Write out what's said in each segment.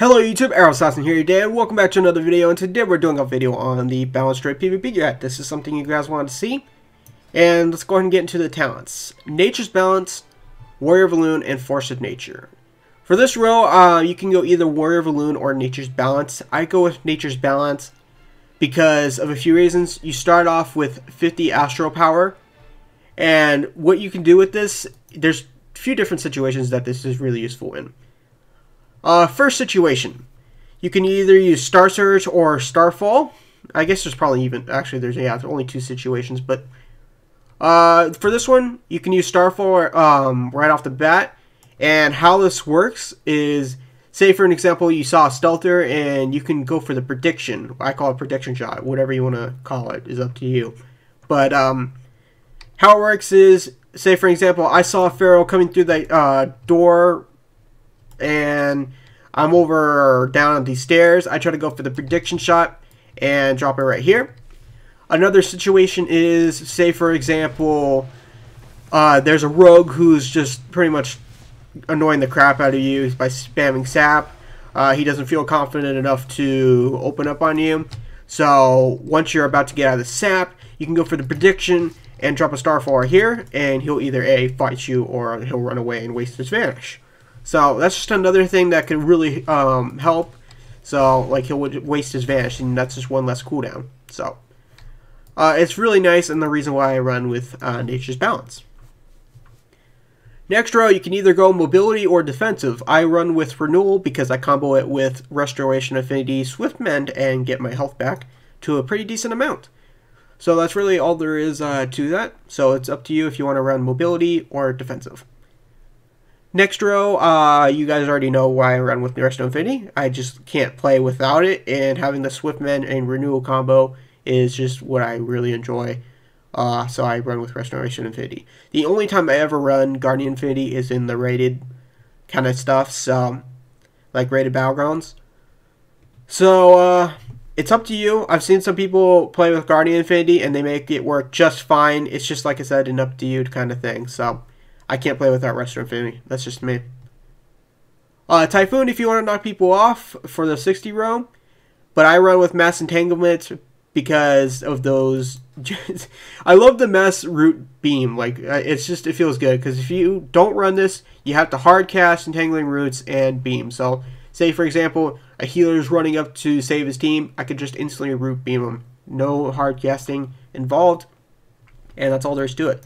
Hello YouTube, Assassin here today, and welcome back to another video. And today we're doing a video on the balanced trade PvP guide. This is something you guys wanted to see, and let's go ahead and get into the talents. Nature's Balance, Warrior of Loon, and Force of Nature. For this row, you can go either Warrior of Loon or Nature's Balance. I go with Nature's Balance because of a few reasons. You start off with 50 Astral Power, and what you can do with this, there's a few different situations that this is really useful in. First situation, you can either use Star Surge or Starfall. I guess there's probably there's only two situations, but for this one, you can use Starfall right off the bat. And how this works is, say for an example, you saw a Stealther and you can go for the prediction. I call it prediction shot, whatever you want to call it is up to you. But how it works is, say for example, I saw a Pharaoh coming through the door, and I'm over down on these stairs. I try to go for the prediction shot and drop it right here. Another situation is, say for example, there's a rogue who's just pretty much annoying the crap out of you by spamming sap. He doesn't feel confident enough to open up on you. So once you're about to get out of the sap, you can go for the prediction and drop a Starfall right here, and he'll either A, fight you, or he'll run away and waste his vanish. So that's just another thing that could really help. So like he'll waste his vanish, and that's just one less cooldown. So it's really nice, and the reason why I run with Nature's Balance. Next row, you can either go mobility or defensive. I run with renewal because I combo it with restoration, affinity, swift mend, and get my health back to a pretty decent amount. So that's really all there is to that. So it's up to you if you want to run mobility or defensive. Next row, you guys already know why I run with Resto Infinity. I just can't play without it, and having the Swift Mend and Renewal combo is just what I really enjoy. So I run with Restoration Infinity. The only time I ever run Guardian Infinity is in the rated kind of stuff, so like rated Battlegrounds. So it's up to you. I've seen some people play with Guardian Infinity and they make it work just fine. It's just like I said, an up to you kind of thing. So I can't play without Resto Infinity. That's just me. Typhoon, if you want to knock people off for the 60 row. But I run with Mass Entanglement because of those. I love the Mass Root Beam. Like, it feels good. Because if you don't run this, you have to hard cast Entangling Roots and Beam. So, say for example, a healer's running up to save his team. I could just instantly Root Beam him. No hard casting involved. And that's all there is to it.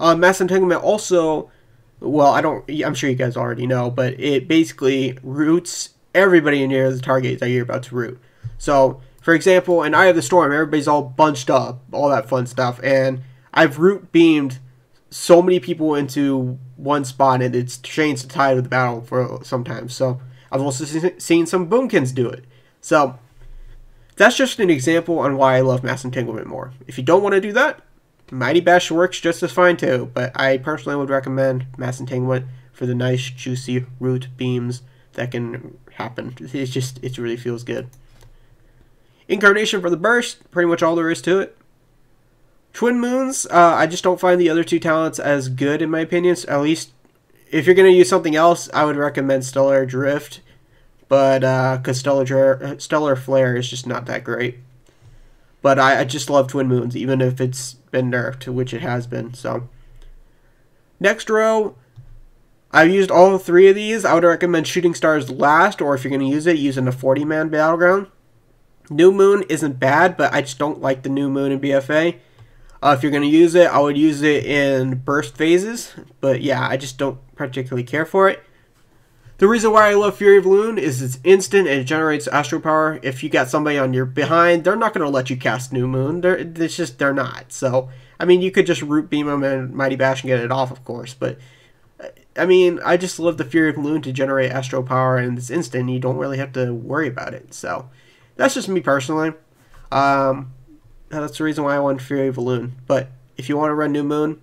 Mass Entanglement also, well, I'm sure you guys already know, but it basically roots everybody near the target that you're about to root. So, for example, in Eye of the Storm, everybody's all bunched up, all that fun stuff, and I've root beamed so many people into one spot, and it's changed the tide of the battle for sometimes. So, I've also seen some Boomkins do it. So, that's just an example on why I love Mass Entanglement more. If you don't want to do that, Mighty Bash works just as fine too, but I personally would recommend Mass Entanglement for the nice, juicy root beams that can happen. It really feels good. Incarnation for the burst, pretty much all there is to it. Twin Moons, I just don't find the other two talents as good in my opinion. At least, if you're going to use something else, I would recommend Stellar Drift, but because Stellar Flare is just not that great. But I just love Twin Moons, even if it's been nerfed, which it has been. So, next row, I've used all three of these. I would recommend Shooting Stars last, or if you're going to use it, use it in a 40-man battleground. New Moon isn't bad, but I just don't like the New Moon in BFA. If you're going to use it, I would use it in burst phases. But yeah, I just don't particularly care for it. The reason why I love Fury of Loon is it's instant and it generates Astral Power. If you got somebody on your behind, they're not going to let you cast New Moon. They're not. So, I mean, you could just Root Beam them and Mighty Bash and get it off, of course. But, I mean, I just love the Fury of Loon to generate Astral Power, and it's instant. You don't really have to worry about it. So, that's just me personally. That's the reason why I want Fury of Loon. But, if you want to run New Moon,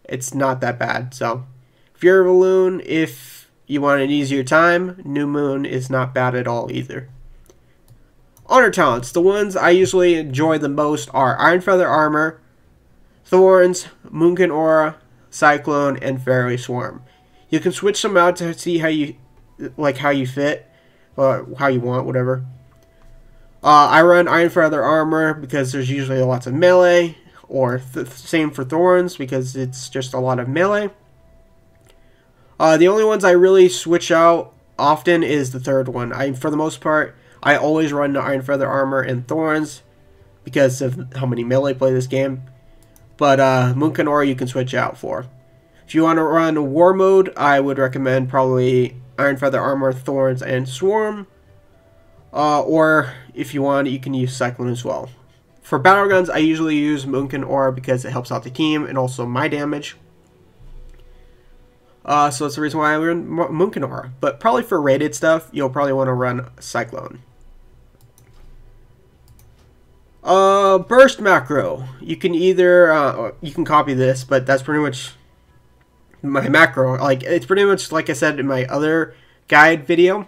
it's not that bad. So, Fury of Loon, if you want an easier time, New Moon is not bad at all either. Honor talents. The ones I usually enjoy the most are Iron Feather Armor, Thorns, Moonkin Aura, Cyclone, and Fairy Swarm. You can switch them out to see how you fit. how you want, whatever. I run Iron Feather Armor because there's usually lots of melee, or same for Thorns because it's just a lot of melee. The only ones I really switch out often is the third one. For the most part, I always run the Iron Feather Armor and Thorns because of how many melee play this game. But Moonkin Aura you can switch out for. If you want to run War Mode, I would recommend probably Iron Feather Armor, Thorns, and Swarm. Or if you want, you can use Cyclone as well. For battle guns, I usually use Moonkin Aura because it helps out the team and also my damage. So that's the reason why I run Moonkin Aura. But probably for rated stuff, you'll probably want to run Cyclone. Burst macro. You can either, you can copy this, but that's pretty much my macro. Like, it's pretty much like I said in my other guide video.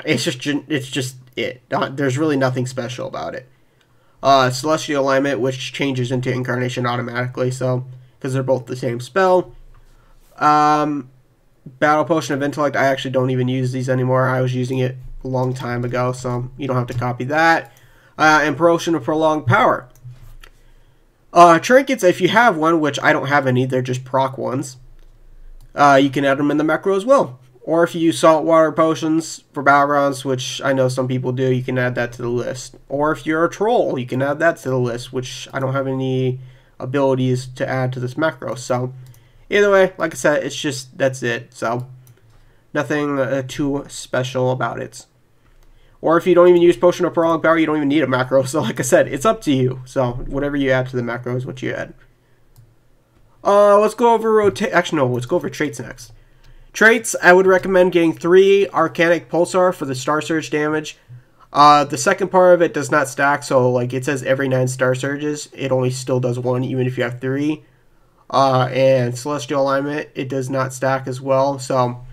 It's just it. There's really nothing special about it. Celestial Alignment, which changes into Incarnation automatically, so, because they're both the same spell. Battle Potion of Intellect, I actually don't even use these anymore. I was using it a long time ago, so you don't have to copy that. And Potion of Prolonged Power. Trinkets, if you have one, which I don't have any, they're just proc ones, you can add them in the macro as well. Or if you use saltwater potions for battlegrounds, which I know some people do, you can add that to the list. Or if you're a troll, you can add that to the list, which I don't have any abilities to add to this macro. So, either way, like I said, it's just, that's it. So, nothing too special about it. Or if you don't even use Potion of Prolonged Power, you don't even need a macro. So, like I said, it's up to you. So, whatever you add to the macro is what you add. Let's go over let's go over traits next. Traits, I would recommend getting 3 Arcanic Pulsar for the Star Surge damage. The second part of it does not stack, so like it says every 9 Star Surges, it only still does 1 even if you have 3. And Celestial Alignment, it does not stack as well, so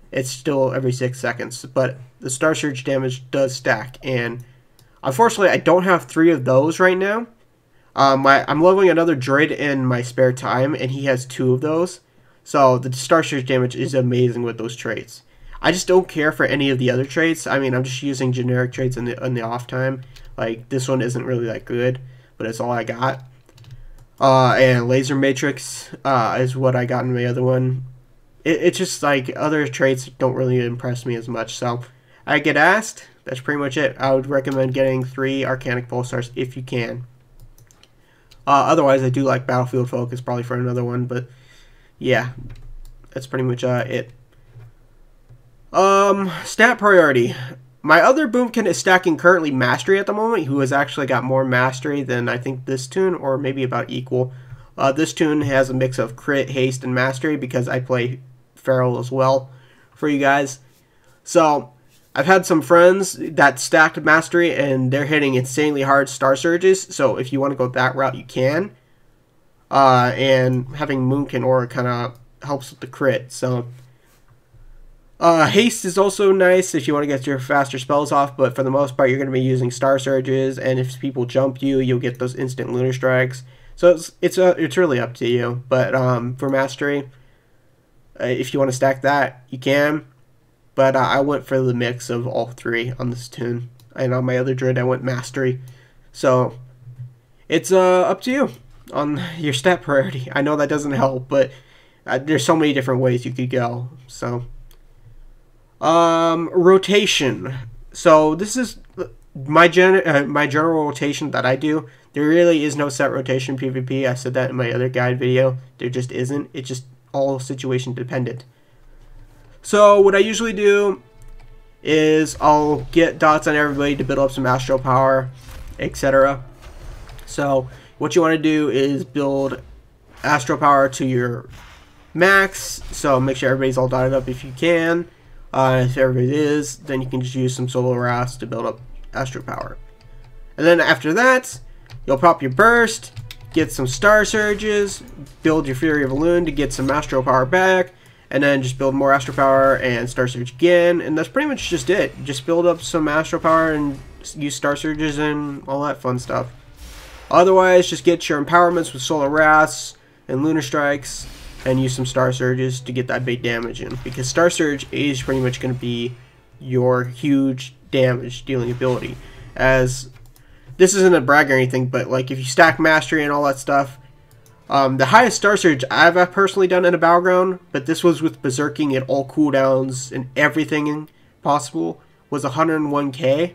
it's still every 6 seconds. But the Star Surge damage does stack, and unfortunately I don't have 3 of those right now. I'm leveling another druid in my spare time, and he has 2 of those. So the Star Surge damage is amazing with those traits. I just don't care for any of the other traits. I mean, I'm just using generic traits in the off time. Like, this one isn't really that good, but it's all I got. And Laser Matrix is what I got in my other one. It's just like other traits don't really impress me as much. So I get asked. That's pretty much it. I would recommend getting 3 Arcanic Pulsars if you can. Otherwise, I do like Battlefield Focus probably for another one, but yeah, that's pretty much it. Stat priority. My other Boomkin is stacking currently Mastery at the moment, who has actually got more Mastery than I think this tune, or maybe about equal. This tune has a mix of Crit, Haste, and Mastery because I play Feral as well for you guys. So, I've had some friends that stacked Mastery and they're hitting insanely hard Star Surges, so if you want to go that route, you can. And having Moonkin Aura kind of helps with the crit. So, Haste is also nice if you want to get your faster spells off, but for the most part, you're going to be using Star Surges, and if people jump you, you'll get those instant Lunar Strikes. So it's really up to you. But for Mastery, if you want to stack that, you can. But I went for the mix of all 3 on this tune, and on my other druid, I went Mastery. So it's up to you on your stat priority. I know that doesn't help, but there's so many different ways you could go. So, rotation. So this is my general rotation that I do. There really is no set rotation PvP. I said that in my other guide video. There just isn't. It's just all situation dependent. So what I usually do is I'll get dots on everybody to build up some Astral Power, etc. So what you want to do is build Astral Power to your max, so make sure everybody's all dotted up if you can. If everybody is, then you can just use some Solo Wraths to build up Astral Power. And then after that, you'll pop your Burst, get some Star Surges, build your Fury of Elune to get some Astral Power back, and then just build more Astral Power and Star Surge again, and that's pretty much just it. Just build up some Astral Power and use Star Surges and all that fun stuff. Otherwise, just get your empowerments with Solar Wraths and Lunar Strikes, and use some Star Surges to get that big damage in, because Star Surge is pretty much going to be your huge damage dealing ability. As this isn't a brag or anything, but like if you stack mastery and all that stuff, the highest Star Surge I've personally done in a battleground, but this was with berserking at all cooldowns and everything possible, was 101k.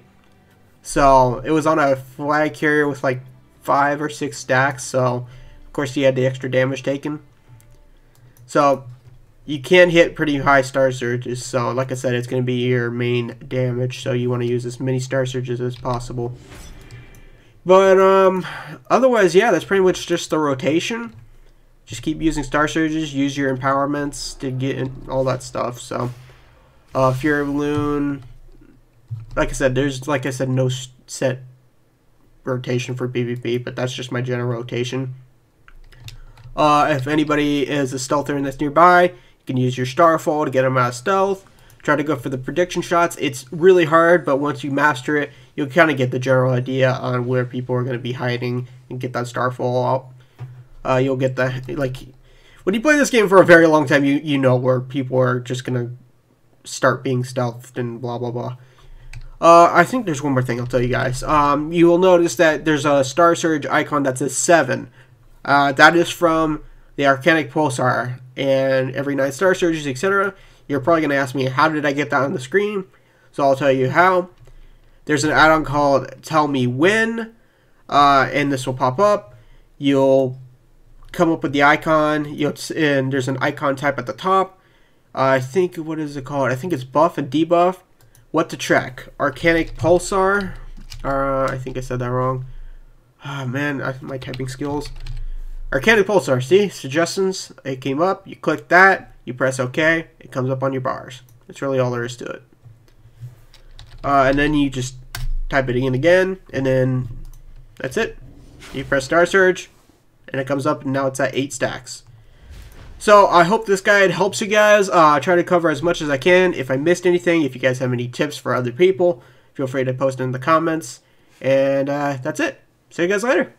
So it was on a flag carrier with like 5 or 6 stacks, so of course he had the extra damage taken. So you can hit pretty high Star Surges, so like I said, it's going to be your main damage, so you want to use as many Star Surges as possible. But otherwise, yeah, that's pretty much just the rotation. Just keep using Star Surges, use your empowerments to get in all that stuff. So Fury Balloon, like I said, there's no set rotation for PvP, but that's just my general rotation. If anybody is a stealther that's nearby, you can use your Starfall to get them out of stealth. Try to go for the prediction shots. It's really hard, but once you master it, you'll kind of get the general idea on where people are going to be hiding and get that Starfall out. You'll get the, like, when you play this game for a very long time, you know where people are just going to start being stealthed and blah, blah, blah. I think there's one more thing I'll tell you guys. You will notice that there's a Star Surge icon that says 7. That is from the Arcanic Pulsar, and every 9 Star Surges, etc. You're probably going to ask me, how did I get that on the screen? So I'll tell you how. There's an add-on called Tell Me When, and this will pop up. You'll come up with the icon, and there's an icon type at the top. I think, what is it called? I think it's buff and debuff. What to check? Arcanic Pulsar. I think I said that wrong. Oh man, my typing skills. Arcanic Pulsar, see? Suggestions. It came up. You click that. You press OK. It comes up on your bars. That's really all there is to it. And then you just type it in again, and then that's it. You press Star Surge, and it comes up, and now it's at 8 stacks. So I hope this guide helps you guys. I try to cover as much as I can. If I missed anything, if you guys have any tips for other people, feel free to post in the comments. And that's it. See you guys later.